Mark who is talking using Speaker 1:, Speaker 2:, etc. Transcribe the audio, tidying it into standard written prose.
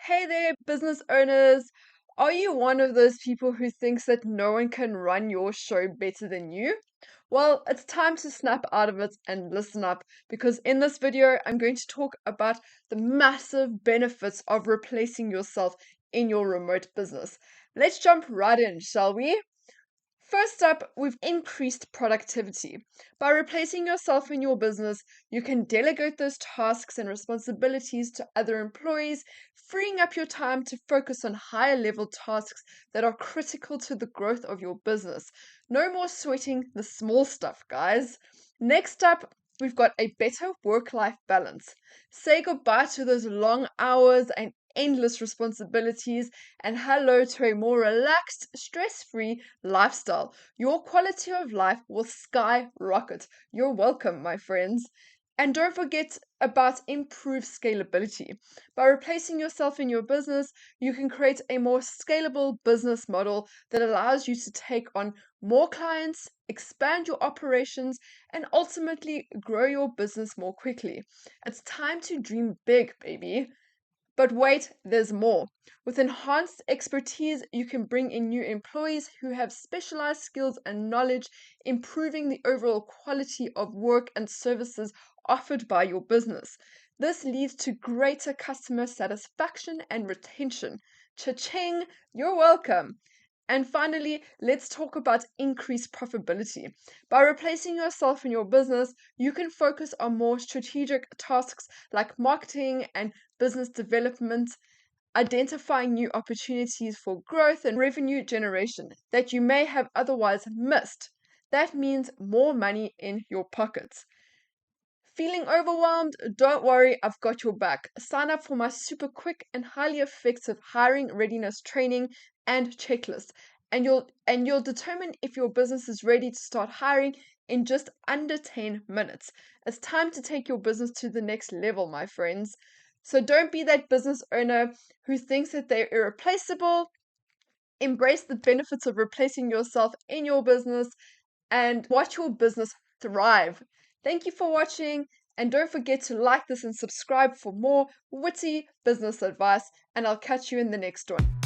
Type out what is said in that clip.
Speaker 1: Hey there, business owners. Are you one of those people who thinks that no one can run your show better than you? Well, it's time to snap out of it and listen up because in this video, I'm going to talk about the massive benefits of replacing yourself in your remote business. Let's jump right in, shall we? First up, we've increased productivity. By replacing yourself in your business, you can delegate those tasks and responsibilities to other employees, freeing up your time to focus on higher level tasks that are critical to the growth of your business. No more sweating the small stuff, guys. Next up, we've got a better work-life balance. Say goodbye to those long hours and endless responsibilities and hello to a more relaxed, stress-free lifestyle. Your quality of life will skyrocket. You're welcome, my friends. And don't forget about improved scalability. By replacing yourself in your business, you can create a more scalable business model that allows you to take on more clients, expand your operations, and ultimately grow your business more quickly. It's time to dream big, baby. But wait, there's more. With enhanced expertise, you can bring in new employees who have specialized skills and knowledge, improving the overall quality of work and services offered by your business. This leads to greater customer satisfaction and retention. Cha-ching, you're welcome. And finally, let's talk about increased profitability. By replacing yourself in your business, you can focus on more strategic tasks like marketing and business development, identifying new opportunities for growth and revenue generation that you may have otherwise missed. That means more money in your pockets. Feeling overwhelmed? Don't worry, I've got your back. Sign up for my super quick and highly effective hiring readiness training and checklist, and you'll determine if your business is ready to start hiring in just under 10 minutes. It's time to take your business to the next level, my friends. So don't be that business owner who thinks that they're irreplaceable. Embrace the benefits of replacing yourself in your business and watch your business thrive. Thank you for watching, and don't forget to like this and subscribe for more witty business advice, and I'll catch you in the next one.